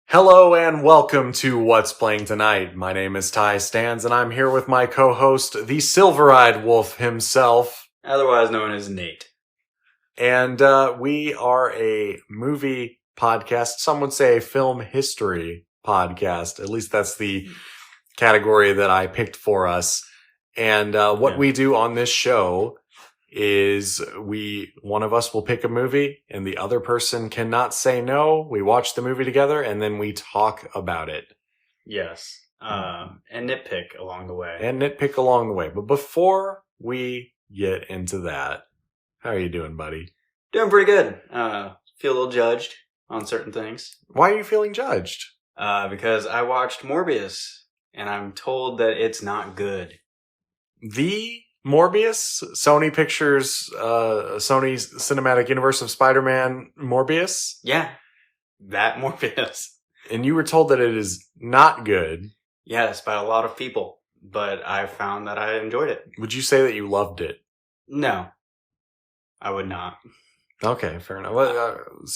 Hello and welcome to What's Playing Tonight. My name is Ty Stans and I'm here with my co-host, the Silver-Eyed Wolf himself. Otherwise known as Nate. And we are a movie podcast. Some would say a film history podcast. At least that's the category that I picked for us. And what we do on this show is one of us will pick a movie and the other person cannot say no. We watch the movie together and then we talk about it. Yes. And nitpick along the way. But before we get into that, how are you doing, buddy? Doing pretty good. Feel a little judged on certain things. Why are you feeling judged? Because I watched Morbius and I'm told that it's not good. The Morbius? Sony Pictures, Sony's Cinematic Universe of Spider-Man Morbius? Yeah. That Morbius. And you were told that it is not good. Yes, by a lot of people. But I found that I enjoyed it. Would you say that you loved it? No. I would not. Okay, fair enough.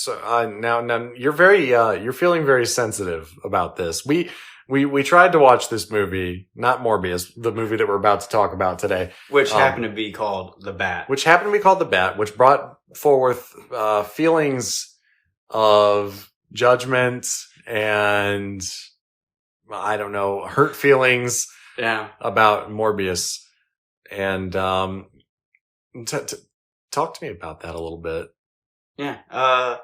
Now you're feeling very sensitive about this. We tried to watch this movie, not Morbius, the movie that we're about to talk about today. Which happened to be called The Bat. Which brought forth feelings of judgment and, I don't know, hurt feelings about Morbius. And talk to me about that a little bit. Yeah.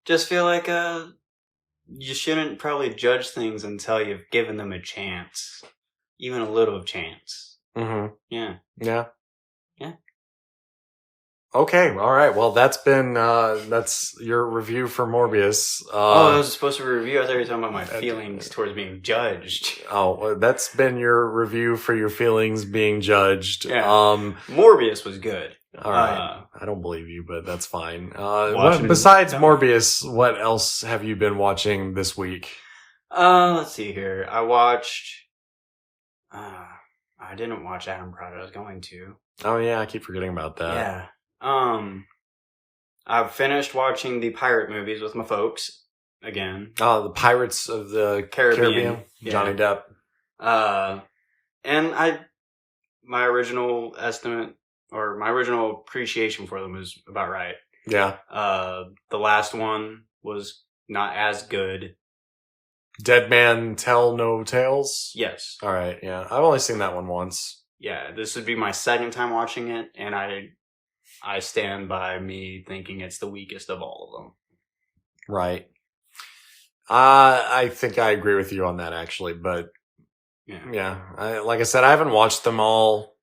Just feel like you shouldn't probably judge things until you've given them a chance. Even a little chance. Mm-hmm. Yeah. Yeah. Yeah. Okay, all right. Well, that's your review for Morbius. I was supposed to review. I thought you were talking about my feelings towards being judged. Oh, well, that's been your review for your feelings being judged. Yeah. Morbius was good. All right. I don't believe you, but that's fine. Besides Morbius, what else have you been watching this week? Let's see here. I watched... I didn't watch Adam Pride. I was going to. Oh, yeah. I keep forgetting about that. Yeah. I've finished watching the pirate movies with my folks again. Oh, the Pirates of the Caribbean. Yeah. Johnny Depp. And my original estimate or my original appreciation for them was about right. Yeah. The last one was not as good. Dead Man Tell No Tales? Yes. All right. Yeah. I've only seen that one once. Yeah. This would be my second time watching it, and I stand by me thinking it's the weakest of all of them. Right. I think I agree with you on that, actually. But yeah. Like I said, I haven't watched them all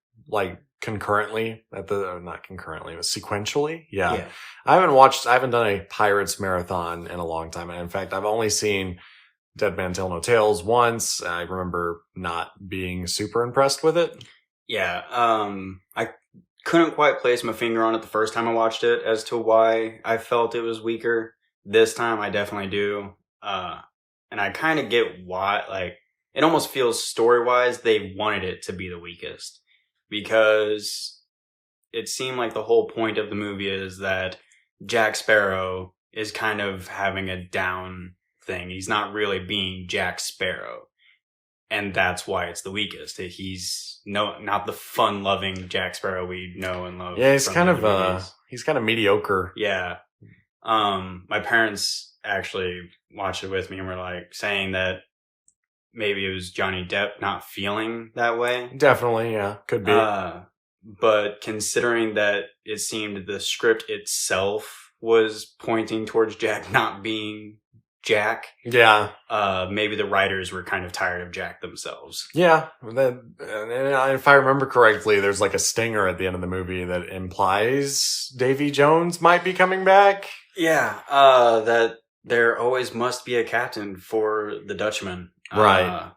concurrently not concurrently, but sequentially. Yeah. I haven't done a Pirates marathon in a long time. And in fact, I've only seen Dead Man Tell No Tales once. I remember not being super impressed with it. Yeah. I couldn't quite place my finger on it the first time I watched it as to why I felt it was weaker. This time I definitely do. And I kind of get why, it almost feels story-wise they wanted it to be the weakest. Because it seemed like the whole point of the movie is that Jack Sparrow is kind of having a down thing. He's not really being Jack Sparrow. And that's why it's the weakest. He's not the fun-loving Jack Sparrow we know and love. Yeah, he's kind of mediocre. Yeah. My parents actually watched it with me and were saying that maybe it was Johnny Depp not feeling that way. Definitely, yeah. Could be. But considering that it seemed the script itself was pointing towards Jack not being Jack. Yeah. Maybe the writers were kind of tired of Jack themselves. Yeah. If I remember correctly, there's a stinger at the end of the movie that implies Davy Jones might be coming back. Yeah. That there always must be a captain for the Dutchman. Right.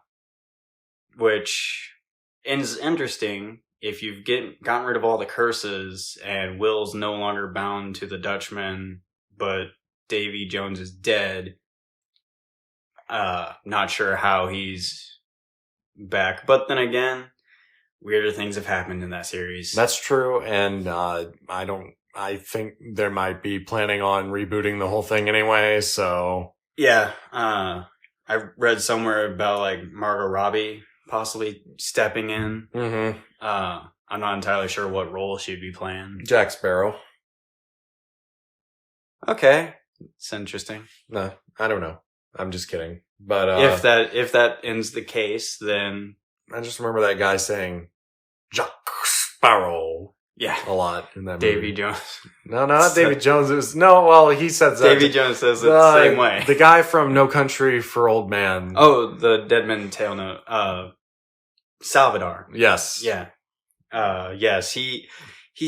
Which is interesting if you've gotten rid of all the curses and Will's no longer bound to the Dutchman, but Davy Jones is dead. Not sure how he's back. But then again, weirder things have happened in that series. That's true. And I think they might be planning on rebooting the whole thing anyway, so... Yeah, I read somewhere about like Margot Robbie possibly stepping in. Mm-hmm. I'm not entirely sure what role she'd be playing. Jack Sparrow. Okay, it's interesting. No, I don't know. I'm just kidding. But if that ends the case, then I just remember that guy saying Jack Sparrow yeah, a lot in that Davy movie. Jones. No, not Davy Jones. It was he says that. Davy Jones says it the same way. The guy from No Country for Old Men. Oh, the Dead Man Tell No. Salvador. Yes. Yeah. Yes. He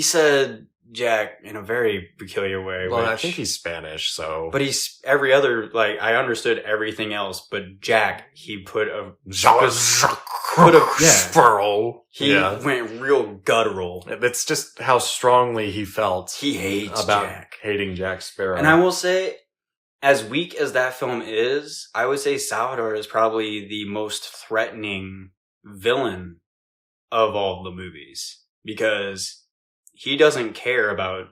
said Jack in a very peculiar way. Well, I think he's Spanish, so. But he's every other, like, I understood everything else, but Jack, he put a Sparrow. He went real guttural. It's just how strongly he felt. He hates about Jack. hating Jack Sparrow. And I will say, as weak as that film is, I would say Salvador is probably the most threatening villain of all the movies, because he doesn't care about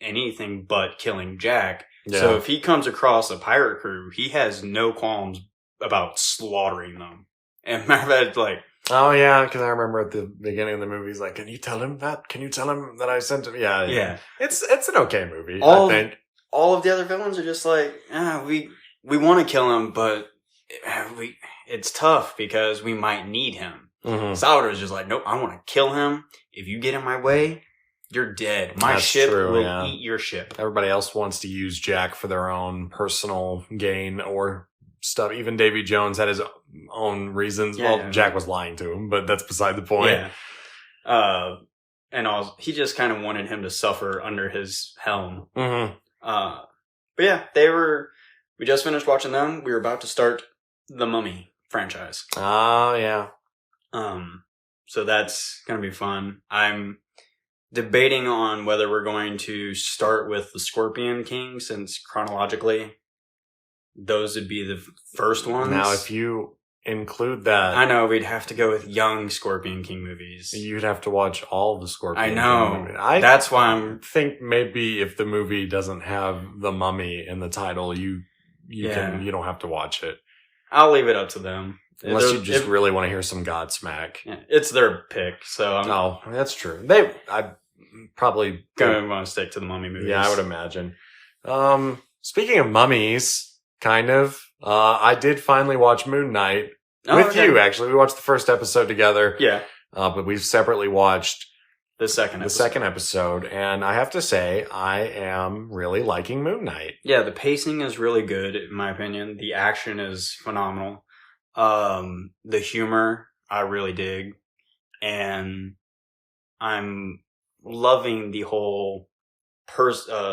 anything but killing Jack. Yeah. So if he comes across a pirate crew, he has no qualms about slaughtering them. And matter of fact, like, oh yeah, because I remember at the beginning of the movie, he's like, "Can you tell him that? Can you tell him that I sent him?" Yeah, yeah. It's an okay movie. I think all of the other villains are just like, we want to kill him, but it's tough because we might need him. Mm-hmm. Salvador's just like, nope, I want to kill him. If you get in my way, you're dead. My That's ship true, will eat your ship. Everybody else wants to use Jack for their own personal gain or stuff. Even Davy Jones had his own reasons. Yeah, well, Jack was lying to him, but that's beside the point. Yeah. And he just kind of wanted him to suffer under his helm. Mm-hmm. But yeah, we just finished watching them. We were about to start the Mummy franchise. Oh, yeah. So that's going to be fun. I'm debating on whether we're going to start with the Scorpion King, since chronologically those would be the first ones. Now, if you include that, I know we'd have to go with young Scorpion King movies. You'd have to watch all the Scorpion King movies. That's why think maybe if the movie doesn't have the Mummy in the title, you don't have to watch it. I'll leave it up to them. Unless you just really want to hear some Godsmack. Yeah, it's their pick, so no, that's true. I probably gonna want to stick to the Mummy movies. Yeah, I would imagine. Speaking of mummies, kind of, I did finally watch Moon Knight with you. Actually, we watched the first episode together. Yeah, but we've separately watched the second episode, and I have to say, I am really liking Moon Knight. Yeah, the pacing is really good, in my opinion. The action is phenomenal. The humor I really dig, and I'm loving the whole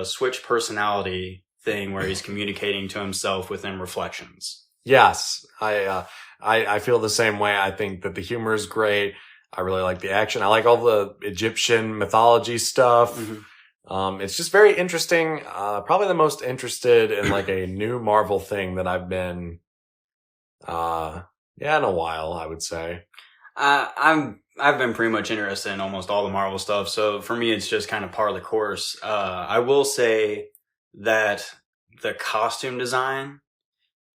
switch personality thing where he's communicating to himself within reflections. Yes, I feel the same way. I think that the humor is great. I really like the action. I like all the Egyptian mythology stuff. Mm-hmm. It's just very interesting. Probably the most interested in like a new Marvel thing that I've been in a while, I would say. I've been pretty much interested in almost all the Marvel stuff, so for me it's just kind of par of the course. I will say that the costume design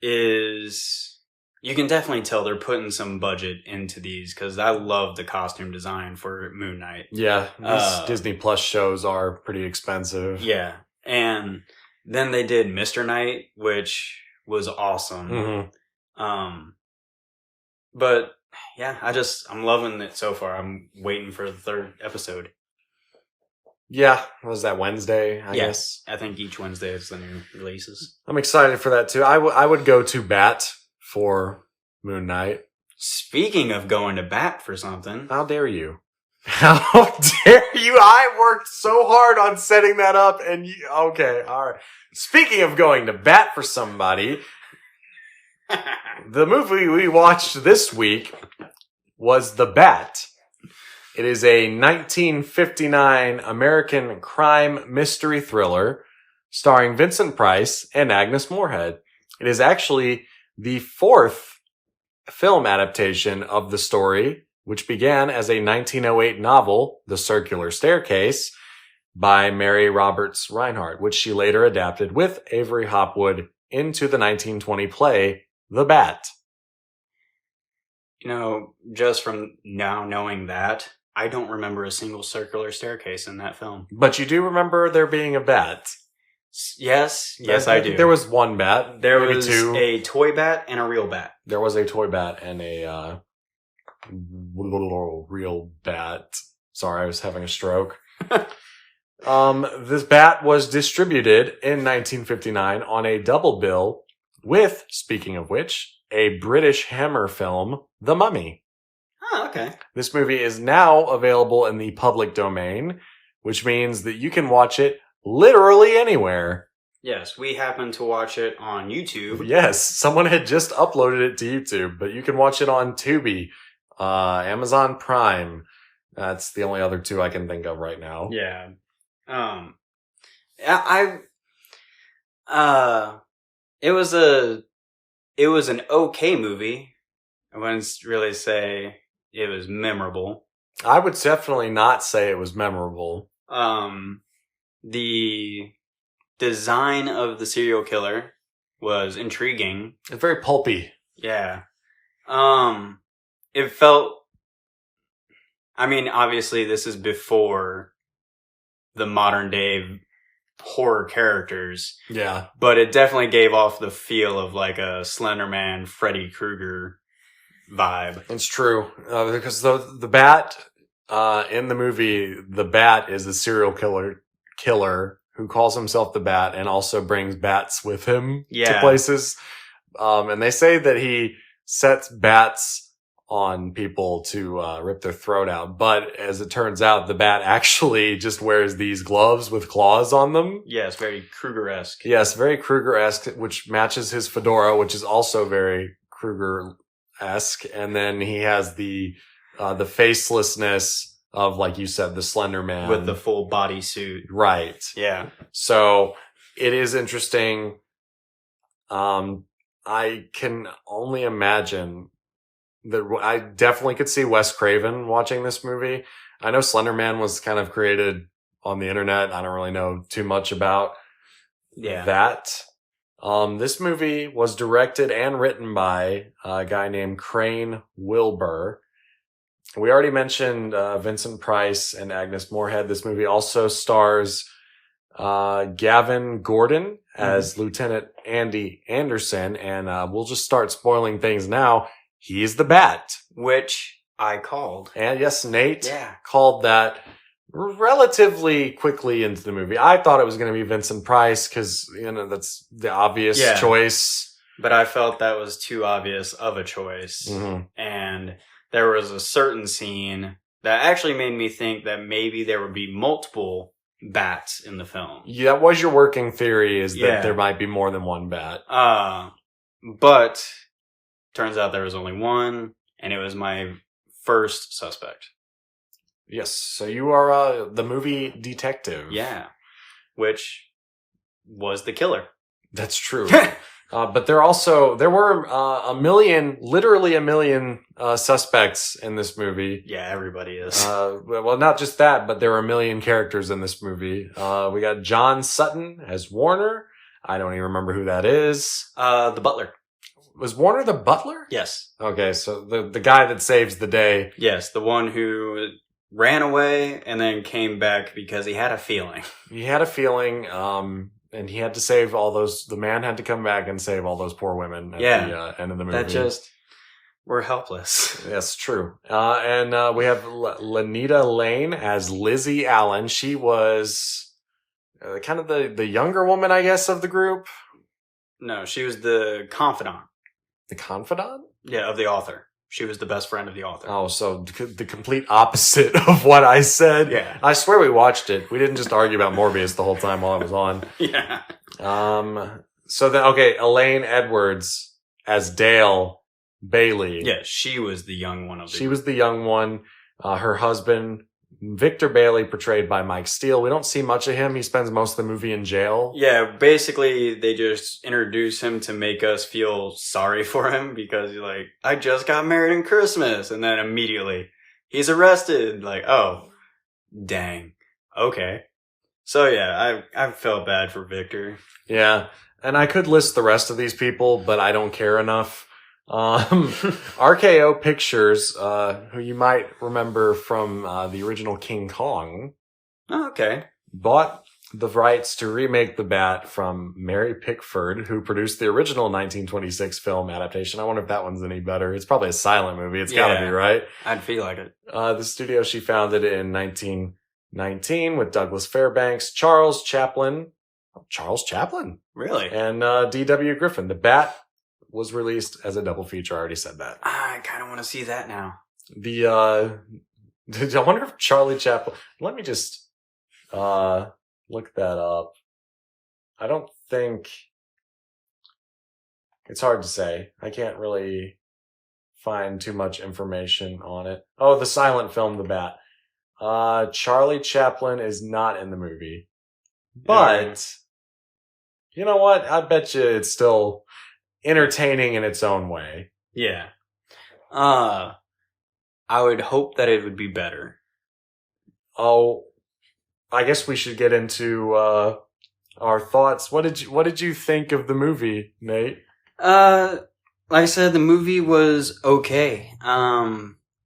is, you can definitely tell they're putting some budget into these, because I love the costume design for Moon Knight. Yeah, these Disney Plus shows are pretty expensive. Yeah, and then they did Mr. Knight, which was awesome. Mm-hmm. But yeah, I'm loving it so far. I'm waiting for the third episode. Yeah, was that Wednesday? I guess. I think each Wednesday is the new releases. I'm excited for that too. I would go to bat for Moon Knight. Speaking of going to bat for something, how dare you? How dare you? I worked so hard on setting that up, and okay, all right. Speaking of going to bat for somebody. The movie we watched this week was The Bat. It is a 1959 American crime mystery thriller starring Vincent Price and Agnes Moorehead. It is actually the fourth film adaptation of the story, which began as a 1908 novel, The Circular Staircase, by Mary Roberts Reinhardt, which she later adapted with Avery Hopwood into the 1920 play the Bat? You know, just from now knowing that, I don't remember a single circular staircase in that film. But you do remember there being a bat. Yes, I do. There was one bat. There maybe was two. a toy bat and a real bat. There was a toy bat and a real bat. Sorry, I was having a stroke. This bat was distributed in 1959 on a double bill with, speaking of which, a British Hammer film, The Mummy. Oh, okay. This movie is now available in the public domain, which means that you can watch it literally anywhere. Yes, we happened to watch it on YouTube. Yes, someone had just uploaded it to YouTube, but you can watch it on Tubi, Amazon Prime. That's the only other two I can think of right now. Yeah. It was an okay movie. I wouldn't really say it was memorable. I would definitely not say it was memorable. The design of the serial killer was intriguing. It's very pulpy. Yeah. It felt, I mean, obviously this is before the modern day horror characters. Yeah. But it definitely gave off the feel of like a Slender Man, Freddy Krueger vibe. It's true. Because the bat, in the movie, the bat is a serial killer who calls himself the Bat and also brings bats with him to places. And they say that he sets bats on people to rip their throat out. But as it turns out, the Bat actually just wears these gloves with claws on them. Yes, very Krueger-esque. Yes, very Krueger-esque, which matches his fedora, which is also very Krueger-esque. And then he has the facelessness of, like you said, the Slender Man. With the full body suit. Right. Yeah. So it is interesting. I can only imagine that I definitely could see Wes Craven watching this movie. I know Slender Man was kind of created on the internet. I don't really know too much about that. This movie was directed and written by a guy named Crane Wilbur. We already mentioned Vincent Price and Agnes Moorehead. This movie also stars Gavin Gordon as Lieutenant Andy Anderson. And we'll just start spoiling things now. He's the Bat. Which I called. And yes, Nate called that relatively quickly into the movie. I thought it was going to be Vincent Price because, you know, that's the obvious choice. But I felt that was too obvious of a choice. Mm-hmm. And there was a certain scene that actually made me think that maybe there would be multiple bats in the film. Yeah, that was your working theory, is that there might be more than one bat. But turns out there was only one, and it was my first suspect. Yes, so you are the movie detective. Yeah, which was the killer. That's true. But there were literally a million suspects in this movie. Yeah, everybody is. Well, not just that, but there were a million characters in this movie. We got John Sutton as Warner. I don't even remember who that is. The butler. Was Warner the butler? Yes. Okay, so the guy that saves the day. Yes, the one who ran away and then came back because he had a feeling. He had a feeling, and he had to save all those. The man had to come back and save all those poor women at the end of the movie. That just were helpless. That's true. And we have Lanita Lane as Lizzie Allen. She was kind of the younger woman, I guess, of the group. No, she was the confidant. The confidant? Yeah, of the author. She was the best friend of the author. Oh, so the complete opposite of what I said. Yeah. I swear we watched it. We didn't just argue about Morbius the whole time while it was on. Yeah. So then, okay, Elaine Edwards as Dale Bailey. Yeah, she was the young one of the She was the young one. Her husband, Victor Bailey, portrayed by Mike Steele. We don't see much of him. He spends most of the movie in jail. Yeah, basically they just introduce him to make us feel sorry for him because he's like, I just got married in Christmas. And then immediately he's arrested. Like, oh, dang. Okay. So yeah, I felt bad for Victor. Yeah, and I could list the rest of these people, but I don't care enough. RKO Pictures, who you might remember from the original King Kong, Oh, okay. bought the rights to remake The Bat from Mary Pickford, who produced the original 1926 film adaptation. I wonder if that one's any better. It's probably a silent movie. It's gotta be, right? I'd feel like it. The studio she founded in 1919 with Douglas Fairbanks, Charles Chaplin, Really? and D.W. Griffin. The Bat was released as a double feature. I already said that. I kind of want to see that now. I wonder if Charlie Chaplin. Let me just look that up. I don't think it's hard to say. I can't really find too much information on it. Oh, the silent film, The Bat. Charlie Chaplin is not in the movie, but you know what? I bet you it's still entertaining in its own way. Yeah. I would hope that it would be better. Oh, I guess we should get into our thoughts. What did you think of the movie, Nate? Like I said, the movie was okay.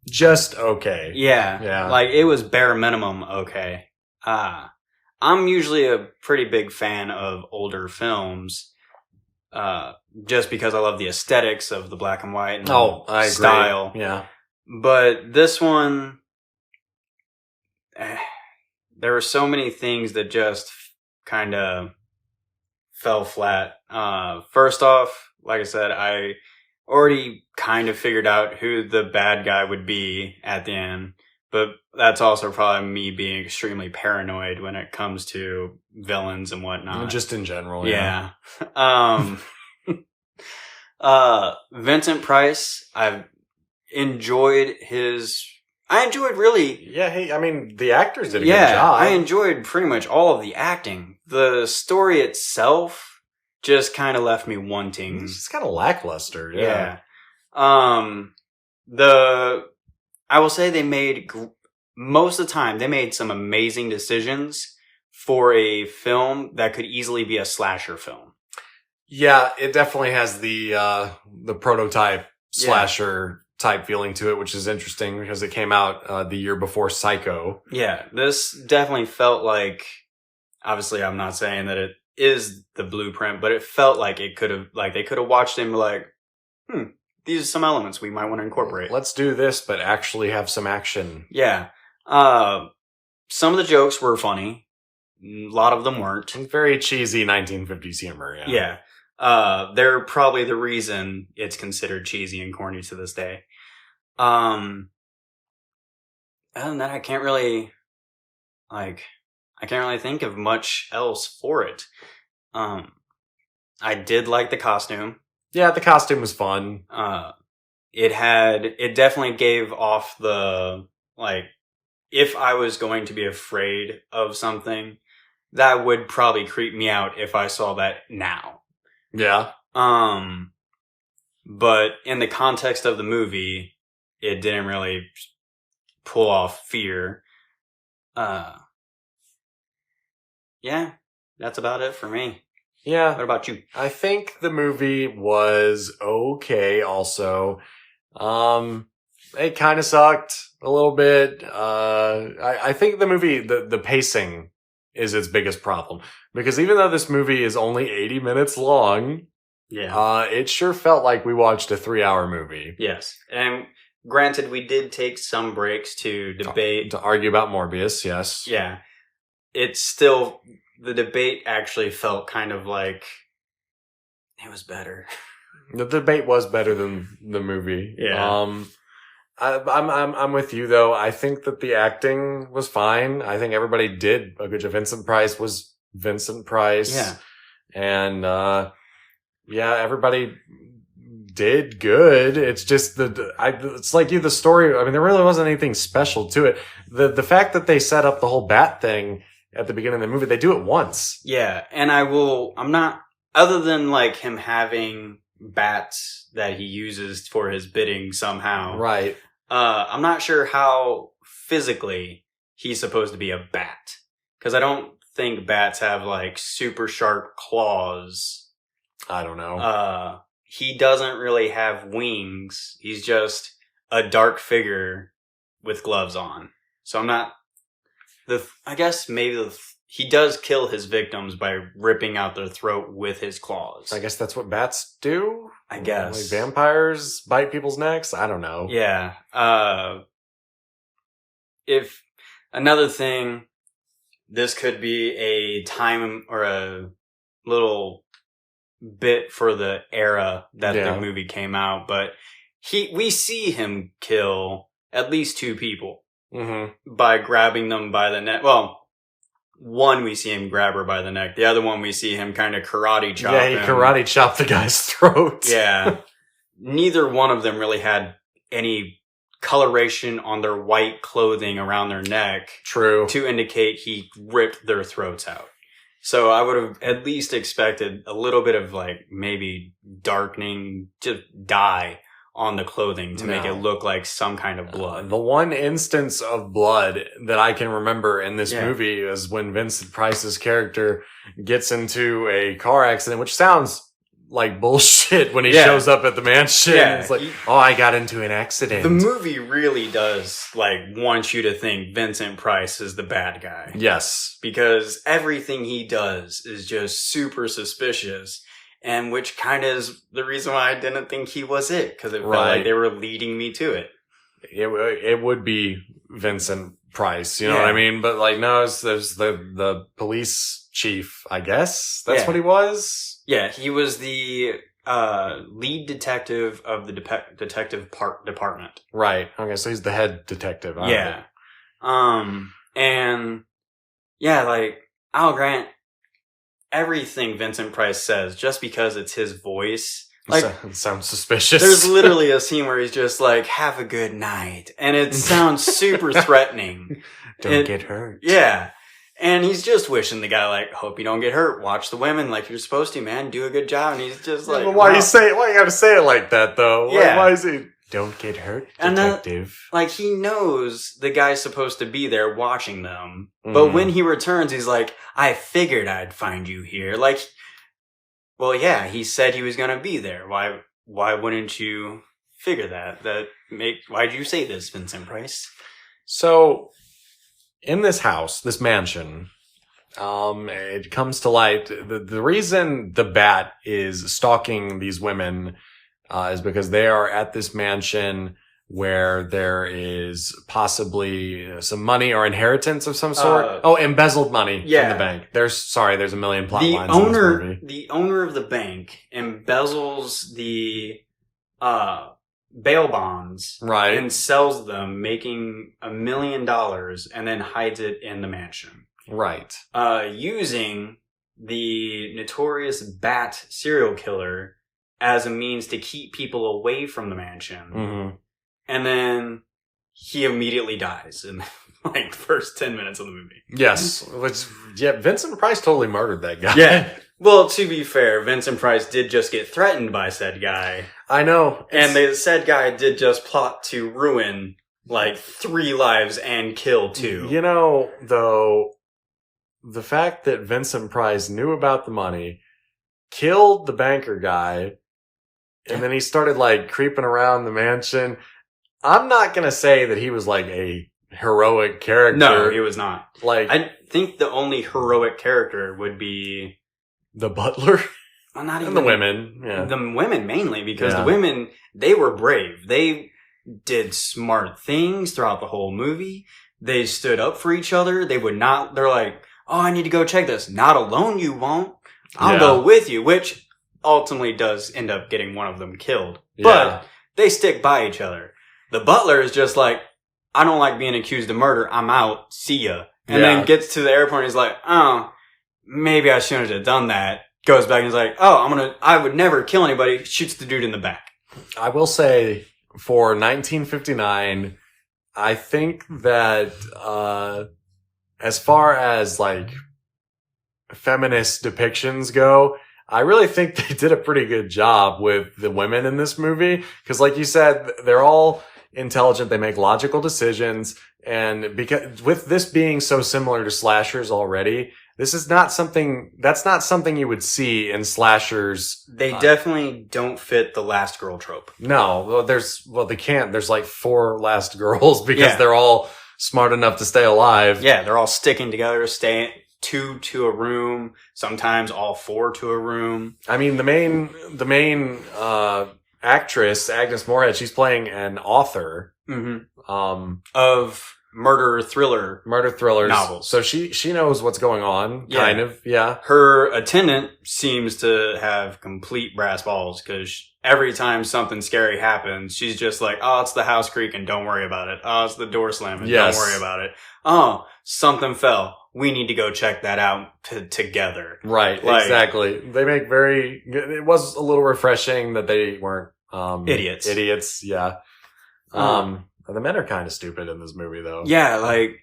Just okay. Yeah. Like it was bare minimum okay. I'm usually a pretty big fan of older films. Just because I love the aesthetics of the black and white and I style. Agree. Yeah. But this one, there were so many things that just kind of fell flat. First off, like I said, I already kind of figured out who the bad guy would be at the end. But that's also probably me being extremely paranoid when it comes to villains and whatnot. Just in general, yeah. Vincent Price, I enjoyed really... Yeah, hey, I mean, the actors did a good job. I enjoyed pretty much all of the acting. The story itself just kind of left me wanting. It's just kind of lackluster, yeah. I will say they made, most of the time, they made some amazing decisions for a film that could easily be a slasher film. Yeah, it definitely has the prototype slasher type feeling to it, which is interesting because it came out the year before Psycho. Yeah, this definitely felt like, obviously I'm not saying that it is the blueprint, but it felt like it could have, like they could have watched it and were like, these are some elements we might want to incorporate. Let's do this, but actually have some action. Yeah. Some of the jokes were funny. A lot of them weren't. Very cheesy 1950s humor, yeah. They're probably the reason it's considered cheesy and corny to this day. Other than that, I can't really think of much else for it. I did like the costume. Yeah, the costume was fun. It definitely gave off the, like, if I was going to be afraid of something, that would probably creep me out if I saw that now. Yeah. But in the context of the movie, it didn't really pull off fear. Yeah, that's about it for me. Yeah. What about you? I think the movie was okay also. It kind of sucked a little bit. I think the movie, the pacing is its biggest problem. Because even though this movie is only 80 minutes long, it sure felt like we watched a 3-hour movie. Yes. And granted, we did take some breaks to debate. To argue about Morbius, yes. Yeah. It's still, the debate actually felt kind of like it was better. The debate was better than the movie. Yeah. I'm with you though. I think that the acting was fine. I think everybody did a good job. Vincent Price was Vincent Price. Yeah. And everybody did good. It's just it's like the story. I mean, there really wasn't anything special to it. The fact that they set up the whole bat thing at the beginning of the movie, they do it once. Yeah. And I'm not, other than like him having bats that he uses for his bidding somehow. Right. I'm not sure how physically he's supposed to be a bat. Because I don't think bats have like super sharp claws. I don't know. He doesn't really have wings. He's just a dark figure with gloves on. So I'm not... I guess maybe he does kill his victims by ripping out their throat with his claws. I guess that's what bats do? I guess. Like vampires bite people's necks? I don't know. Yeah. If another thing, this could be a time or a little bit for the era that the movie came out, but we see him kill at least 2 people by grabbing them by the neck. Well, one we see him grab her by the neck. The other one we see him kind of karate chop him. Yeah, he karate chopped the guy's throat. Yeah. Neither one of them really had any coloration on their white clothing around their neck. True. To indicate he ripped their throats out. So I would have at least expected a little bit of like maybe darkening, just dye on the clothing to make it look like some kind of blood. The one instance of blood that I can remember in this movie is when Vincent Price's character gets into a car accident, which sounds like bullshit when he shows up at the mansion. Yeah, it's like, I got into an accident. The movie really does like want you to think Vincent Price is the bad guy. Yes. Because everything he does is just super suspicious. And which kind of is the reason why I didn't think he was it. Because it felt like they were leading me to it. It would be Vincent Price, you know what I mean? But like, no, there's the police chief, I guess. That's what he was? Yeah, he was the lead detective of the detective department. Right. Okay, so he's the head detective. Yeah. And yeah, like, I'll grant everything Vincent Price says just because it's his voice. Like, it sounds suspicious. There's literally a scene where he's just like, have a good night. And it sounds super threatening. Don't get hurt. Yeah. And he's just wishing the guy, like, hope you don't get hurt. Watch the women like you're supposed to, man. Do a good job. And he's just like... But why you gotta say it like that, though? Yeah. Why is he... Don't get hurt, detective. Like, he knows the guy's supposed to be there watching them. But when he returns, he's like, I figured I'd find you here. Like, well, yeah, he said he was gonna be there. Why wouldn't you figure that? Why'd you say this, Vincent Price? So... in this house, this mansion, it comes to light, the reason the bat is stalking these women is because they are at this mansion where there is possibly some money or inheritance of some sort. Embezzled money from the bank. There's a million plot lines in this movie. The owner of the bank embezzles the bail bonds, right, and sells them, making $1 million, and then hides it in the mansion, right, using the notorious bat serial killer as a means to keep people away from the mansion. And then he immediately dies in like the first 10 minutes of the movie. Yes, Vincent Price totally murdered that guy. Yeah. Well, to be fair, Vincent Price did just get threatened by said guy. I know. And the said guy did just plot to ruin, like, 3 lives and kill 2. You know, though, the fact that Vincent Price knew about the money, killed the banker guy, and then he started, like, creeping around the mansion. I'm not gonna say that he was, like, a heroic character. No, he was not. Like, I think the only heroic character would be... the butler? Well, not even the women. Yeah. The women mainly, because the women, they were brave. They did smart things throughout the whole movie. They stood up for each other. They're like, oh, I need to go check this. Not alone you won't. I'll go with you, which ultimately does end up getting one of them killed. But they stick by each other. The butler is just like, I don't like being accused of murder. I'm out. See ya. And then gets to the airport and he's like, oh, maybe I shouldn't have done that. Goes back and is like, oh, I would never kill anybody. Shoots the dude in the back. I will say, for 1959, I think that, as far as, like, feminist depictions go, I really think they did a pretty good job with the women in this movie. Cause like you said, they're all intelligent. They make logical decisions. And because, with this being so similar to slashers already, this is not something, that's not something you would see in slashers. They definitely don't fit the last girl trope. No, they can't. There's like 4 last girls because they're all smart enough to stay alive. Yeah, they're all sticking together, staying 2 to a room, sometimes all 4 to a room. I mean, the main actress, Agnes Moorehead, she's playing an author. Of murder thrillers novels. So she knows what's going on, kind of. Yeah. Her attendant seems to have complete brass balls because every time something scary happens, she's just like, "Oh, it's the house creaking. Don't worry about it. Oh, it's the door slamming. Don't worry about it. Oh, something fell. We need to go check that out together." Right. Exactly. They make it was a little refreshing that they weren't idiots. Yeah. The men are kind of stupid in this movie, though. Yeah, like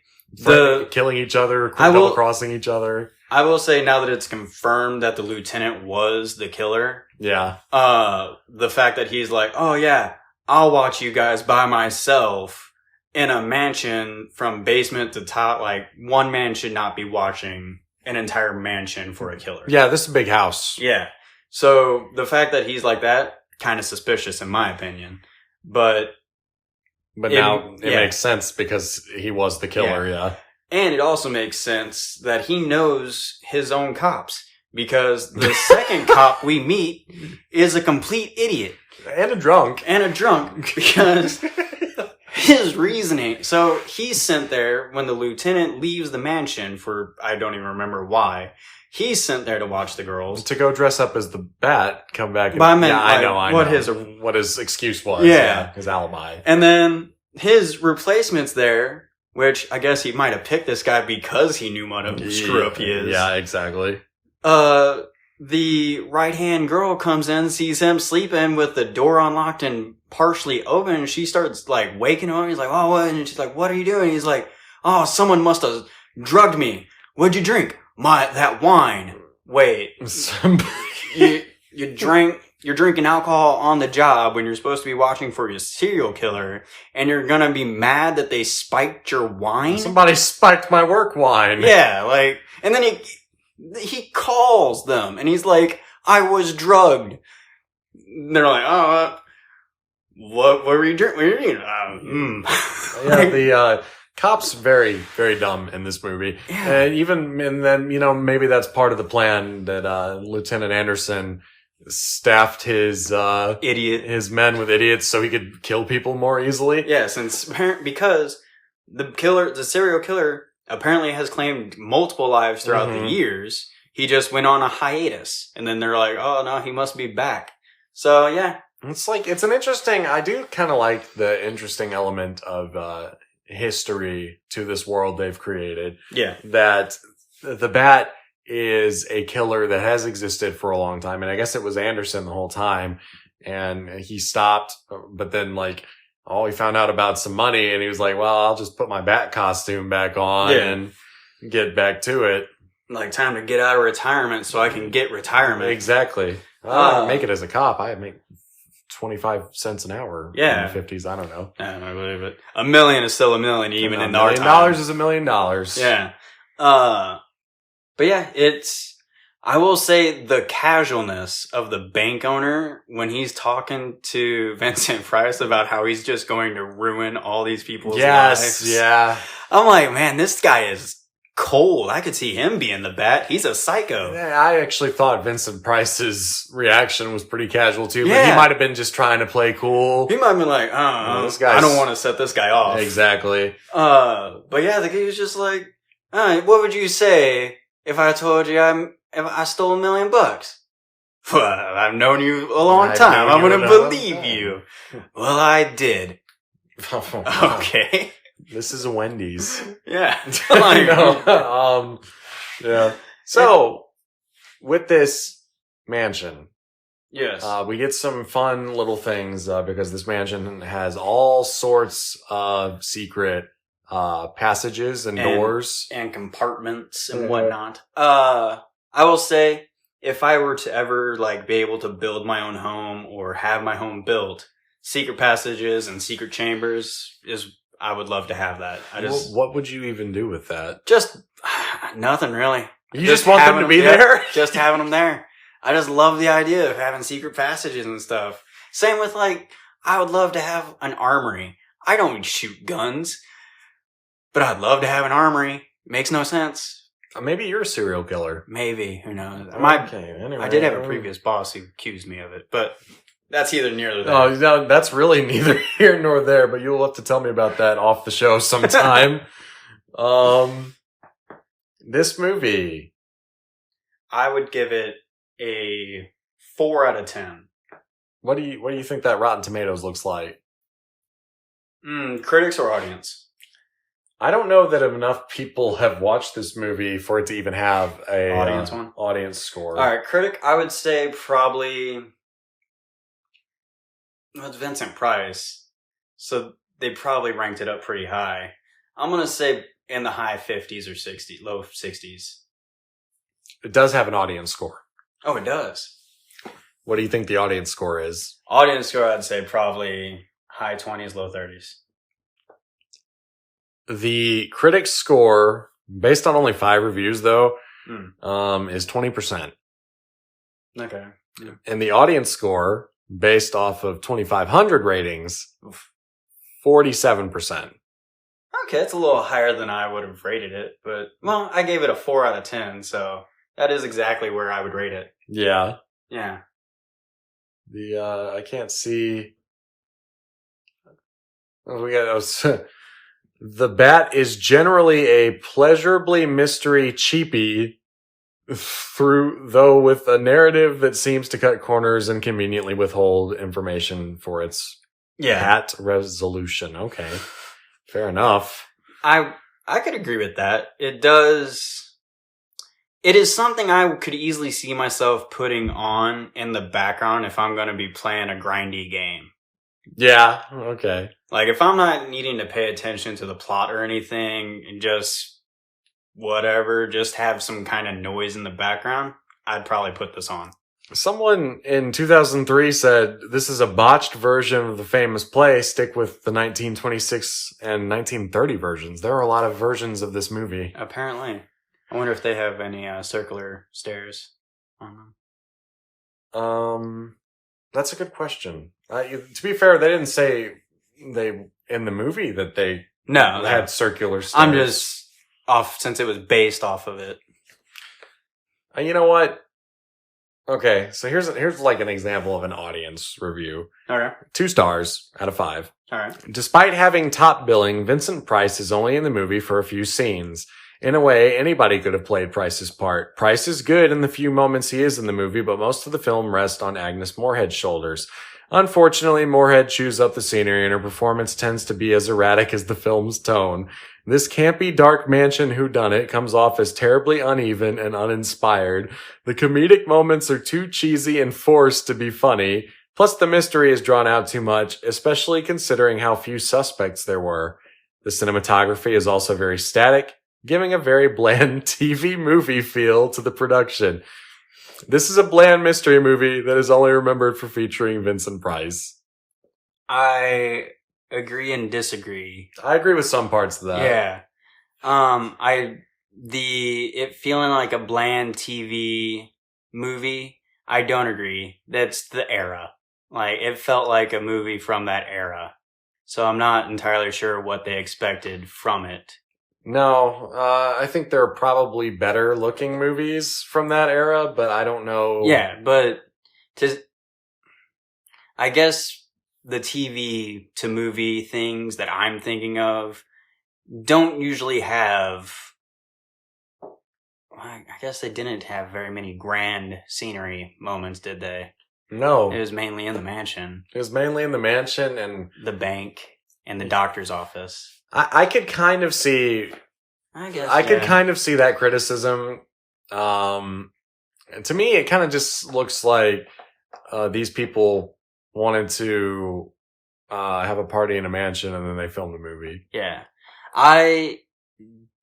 killing each other, double crossing each other. I will say now that it's confirmed that the lieutenant was the killer. Yeah. The fact that he's like, "Oh yeah, I'll watch you guys by myself in a mansion from basement to top." Like, one man should not be watching an entire mansion for a killer. Yeah, this is a big house. Yeah. So the fact that he's like that, kind of suspicious in my opinion. But now it makes sense because he was the killer, yeah. And it also makes sense that he knows his own cops because the second cop we meet is a complete idiot. And a drunk. Because his reasoning. So he's sent there when the lieutenant leaves the mansion for, I don't even remember why. He's sent there to watch the girls. To go dress up as the Bat, come back and... I know. What his excuse was. Yeah. His alibi. And then his replacement's there, which I guess he might have picked this guy because he knew what a screw-up he is. Yeah, exactly. The right-hand girl comes in, sees him sleeping with the door unlocked and partially open, and she starts, like, waking him up. He's like, "Oh, what?" And she's like, "What are you doing?" He's like, "Oh, someone must have drugged me. What'd you drink?" That wine. Wait. You're drinking alcohol on the job when you're supposed to be watching for your serial killer, and you're gonna be mad that they spiked your wine? Somebody spiked my work wine. Yeah, like, and then he calls them, and he's like, "I was drugged." They're like, "Oh, what were you drinking? What were you Yeah, the cops very, very dumb in this movie. Yeah. And then, maybe that's part of the plan that Lieutenant Anderson staffed his men with idiots so he could kill people more easily. Yeah, because the serial killer apparently has claimed multiple lives throughout the years. He just went on a hiatus, and then they're like, "Oh no, he must be back." So yeah, it's an interesting. I do kind of like the interesting element of history to this world they've created. Yeah, that the Bat is a killer that has existed for a long time, and I guess it was Anderson the whole time, and he stopped, but then he found out about some money, and he was like, "Well, I'll just put my Bat costume back on and get back to it." Like, time to get out of retirement so I can get retirement. Exactly. I make it as a cop. I make 25 cents an hour. Yeah. In the 50s. I don't know. I believe it. $1 million is still $1 million, even in our time. $1 million is $1 million. Yeah. But yeah, I will say the casualness of the bank owner when he's talking to Vincent Price about how he's just going to ruin all these people's lives. Yeah. I'm like, man, this guy is cold. I could see him being the Bat. He's a psycho. Yeah, I actually thought Vincent Price's reaction was pretty casual too, but he might have been just trying to play cool. He might have been like, I don't want to set this guy off. Exactly. But yeah, the guy was just like, what would you say if I told you I stole $1 million? Well, I've known you a long time. I'm going to believe you. Well, I did. Okay. This is a Wendy's. Yeah. I know. Yeah. So, with this mansion, yes, we get some fun little things because this mansion has all sorts of secret passages and doors and compartments and whatnot. I will say, if I were to ever be able to build my own home or have my home built, secret passages and secret chambers I would love to have that. What would you even do with that? Just nothing really. You just want them to be there? Just having them there. I just love the idea of having secret passages and stuff. Same with, like, I would love to have an armory. I don't shoot guns, but I'd love to have an armory. Makes no sense. Maybe you're a serial killer. Maybe. Who knows? Anyway, I did have a previous boss who accused me of it, but that's either near or there. Oh, no, that's really neither here nor there, but you'll have to tell me about that off the show sometime. This movie, I would give it a 4 out of 10. What do you think that Rotten Tomatoes looks like? Critics or audience? I don't know that enough people have watched this movie for it to even have a audience score. All right, critic, I would say probably. Well, it's Vincent Price, so they probably ranked it up pretty high. I'm gonna say in the high 50s or 60s, low 60s. It does have an audience score. Oh, it does. What do you think the audience score is? Audience score, I'd say probably high 20s, low 30s. The critic score, based on only 5 reviews, though, is 20%. Okay. Yeah. And the audience score, based off of 2,500 ratings, 47%. Okay, it's a little higher than I would have rated it, but, well, I gave it a 4 out of 10, so that is exactly where I would rate it. Yeah. Yeah. I can't see. The Bat is generally a pleasurably mystery cheapie, though with a narrative that seems to cut corners and conveniently withhold information for its Bat resolution. Okay. Fair enough. I could agree with that. It is something I could easily see myself putting on in the background if I'm going to be playing a grindy game. Yeah, okay. Like, if I'm not needing to pay attention to the plot or anything and just whatever, just have some kind of noise in the background, I'd probably put this on. Someone in 2003 said, this is a botched version of the famous play. Stick with the 1926 and 1930 versions. There are a lot of versions of this movie. Apparently. I wonder if they have any circular stairs on them. That's a good question. To be fair, they didn't say in the movie that they had circular stairs. I'm just off since it was based off of it. You know what? Okay, so here's like an example of an audience review. Okay. 2 stars out of 5. All right. Despite having top billing, Vincent Price is only in the movie for a few scenes. In a way, anybody could have played Price's part. Price is good in the few moments he is in the movie, but most of the film rests on Agnes Moorehead's shoulders. Unfortunately, Moorehead chews up the scenery and her performance tends to be as erratic as the film's tone. This campy dark mansion whodunit comes off as terribly uneven and uninspired. The comedic moments are too cheesy and forced to be funny. Plus, the mystery is drawn out too much, especially considering how few suspects there were. The cinematography is also very static, giving a very bland TV movie feel to the production. This is a bland mystery movie that is only remembered for featuring Vincent Price. I agree and disagree. I agree with some parts of that. Yeah. It feeling like a bland TV movie, I don't agree. That's the era. Like, it felt like a movie from that era. So I'm not entirely sure what they expected from it. No, I think there are probably better looking movies from that era, but I don't know. Yeah, but I guess the TV to movie things that I'm thinking of don't usually have. I guess they didn't have very many grand scenery moments, did they? No. It was mainly in the mansion. It was mainly in the mansion and the bank and the doctor's office. I could kind of see. I could kind of see that criticism. And to me, it kind of just looks like these people wanted to have a party in a mansion and then they filmed a movie. Yeah, I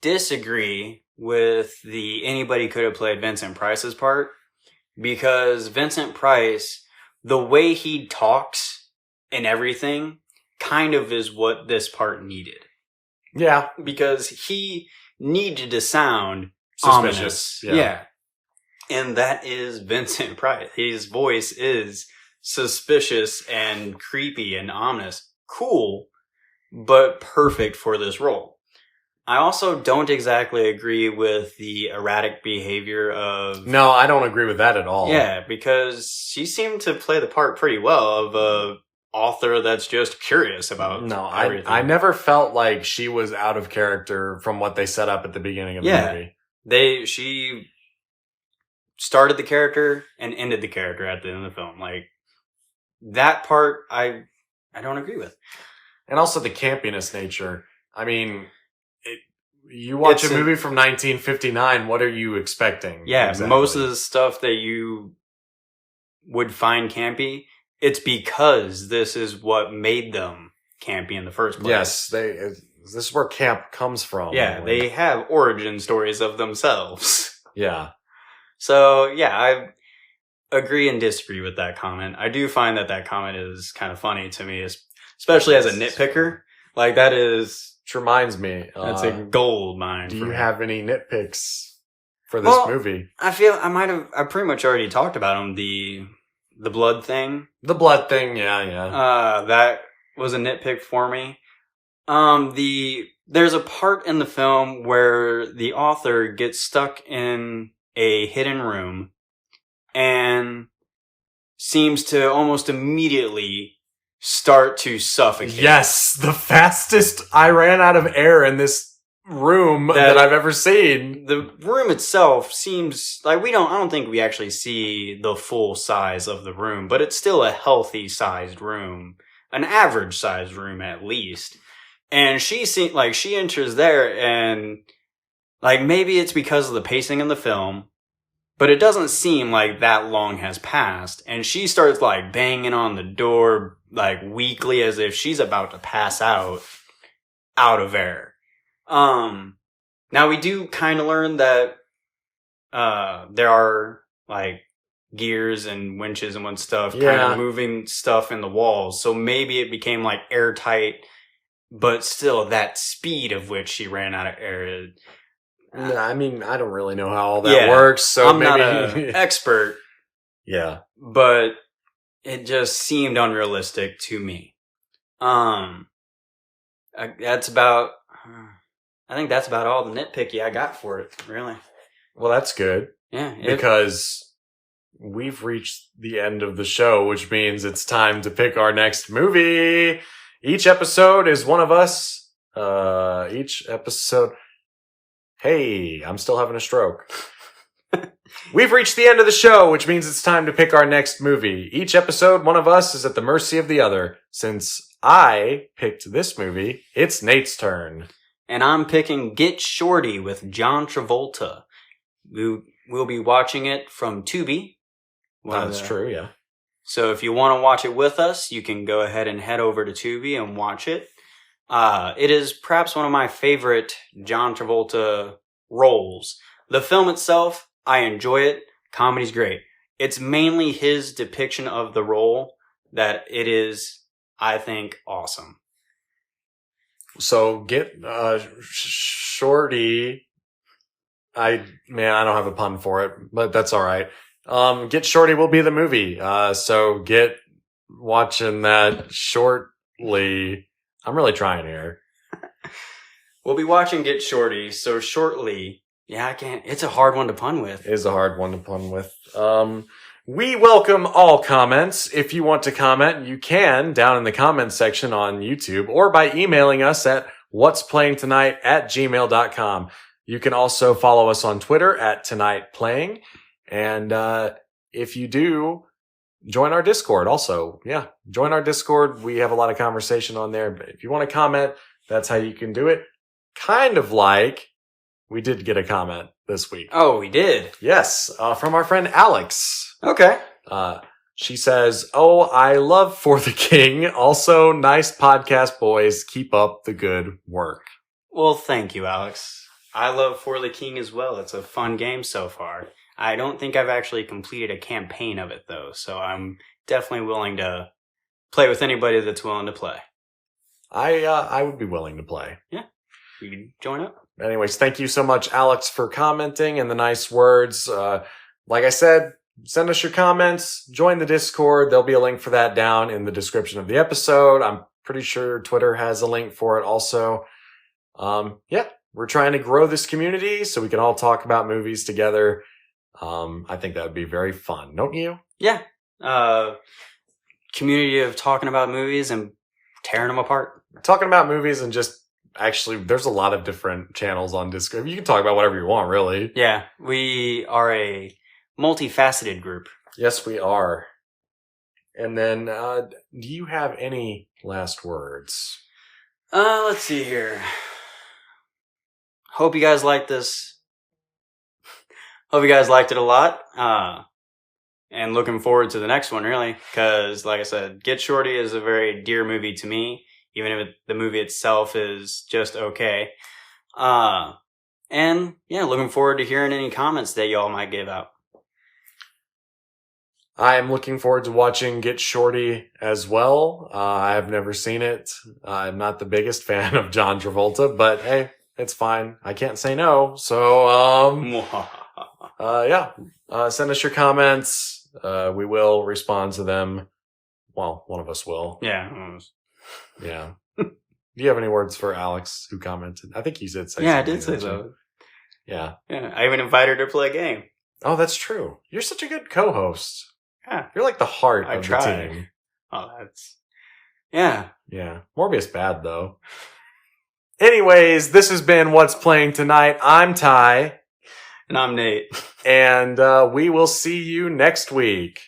disagree with anybody could have played Vincent Price's part because Vincent Price, the way he talks and everything, kind of is what this part needed. Yeah. Because he needed to sound suspicious. Yeah. And that is Vincent Price. His voice is suspicious and creepy and ominous. Cool, but perfect for this role. I also don't exactly agree with the erratic behavior of... No, I don't agree with that at all. Yeah, because she seemed to play the part pretty well of a author that's just curious about everything. I never felt like she was out of character from what they set up at the beginning of the movie. She started the character and ended the character at the end of the film. Like, that part, I don't agree with. And also the campiness nature. I mean... You watch a movie from 1959, what are you expecting? Yeah, exactly. Most of the stuff that you would find campy, it's because this is what made them campy in the first place. Yes, this is where camp comes from. Yeah, they have origin stories of themselves. Yeah. So, yeah, I agree and disagree with that comment. I do find that comment is kind of funny to me, especially as a nitpicker. Like, that is... Which reminds me, that's a gold mine. Do you have any nitpicks for this movie? I feel I pretty much already talked about them. The blood thing. The blood thing, yeah. That was a nitpick for me. There's a part in the film where the author gets stuck in a hidden room and seems to almost immediately start to suffocate. Yes, the fastest I ran out of air in this room that I've ever seen. The room itself seems like I don't think we actually see the full size of the room, but it's still a healthy sized room, an average sized room at least. And she enters there and like maybe it's because of the pacing in the film, but it doesn't seem like that long has passed. And she starts like banging on the door like weakly as if she's about to pass out of air. Now we do kind of learn that there are like gears and winches and stuff kind of moving stuff in the walls. So maybe it became like airtight, but still that speed of which she ran out of air. I mean, I don't really know how all that works, so I'm not an expert. Yeah. But it just seemed unrealistic to me. I think that's about all the nitpicky I got for it, really. Well, that's good. Yeah. Because we've reached the end of the show, which means it's time to pick our next movie. Each episode is one of us. Hey, I'm still having a stroke. We've reached the end of the show, which means it's time to pick our next movie. Each episode, one of us is at the mercy of the other. Since I picked this movie, it's Nate's turn. And I'm picking Get Shorty with John Travolta. We'll be watching it from Tubi. That's true, yeah. So if you want to watch it with us, you can go ahead and head over to Tubi and watch it. It is perhaps one of my favorite John Travolta roles. The film itself, I enjoy it. Comedy's great. It's mainly his depiction of the role that it is, I think, awesome. So Get Shorty. I don't have a pun for it, but that's all right. Get Shorty will be the movie. So get watching that shortly. I'm really trying here. We'll be watching Get Shorty, so shortly. Yeah, I can't. It's a hard one to pun with. It is a hard one to pun with. We welcome all comments. If you want to comment, you can down in the comments section on YouTube or by emailing us at whatsplayingtonight@gmail.com. You can also follow us on Twitter @tonightplaying. And if you do, join our Discord also. Yeah, join our Discord. We have a lot of conversation on there. But if you want to comment, that's how you can do it. Kind of like we did get a comment this week. Oh, we did? Yes, from our friend Alex. Okay. She says, "Oh, I love For the King. Also, nice podcast, boys. Keep up the good work." Well, thank you, Alex. I love For the King as well. It's a fun game so far. I don't think I've actually completed a campaign of it, though, so I'm definitely willing to play with anybody that's willing to play. I would be willing to play. Yeah. You can join up. anyways, thank you so much, Alex, for commenting and the nice words. Like I said, send us your comments, join the Discord. There'll be a link for that down in the description of the episode. I'm pretty sure Twitter has a link for it also. Yeah, we're trying to grow this community so we can all talk about movies together. I think that would be very fun, don't you? Yeah. Community of talking about movies and tearing them apart. Talking about movies and just actually, there's a lot of different channels on Discord. You can talk about whatever you want, really. Yeah, we are a multifaceted group. Yes, we are. And then, do you have any last words? Let's see here. Hope you guys liked this. Hope you guys liked it a lot. And looking forward to the next one, really. Because, like I said, Get Shorty is a very dear movie to me, even if the movie itself is just okay. And, yeah, looking forward to hearing any comments that y'all might give out. I am looking forward to watching Get Shorty as well. I have never seen it. I'm not the biggest fan of John Travolta, but hey, it's fine. I can't say no. So, yeah, send us your comments. We will respond to them. Well, one of us will. Yeah. Yeah. Do you have any words for Alex who commented? I think he did say yeah, I something. did say so. Yeah. Yeah. I even invited her to play a game. Oh, that's true. You're such a good co-host. Yeah. You're like the heart of tried. the team. Oh, that's... Yeah. Yeah. Morbius bad, though. Anyways, this has been What's Playing Tonight. I'm Ty. And I'm Nate. And we will see you next week.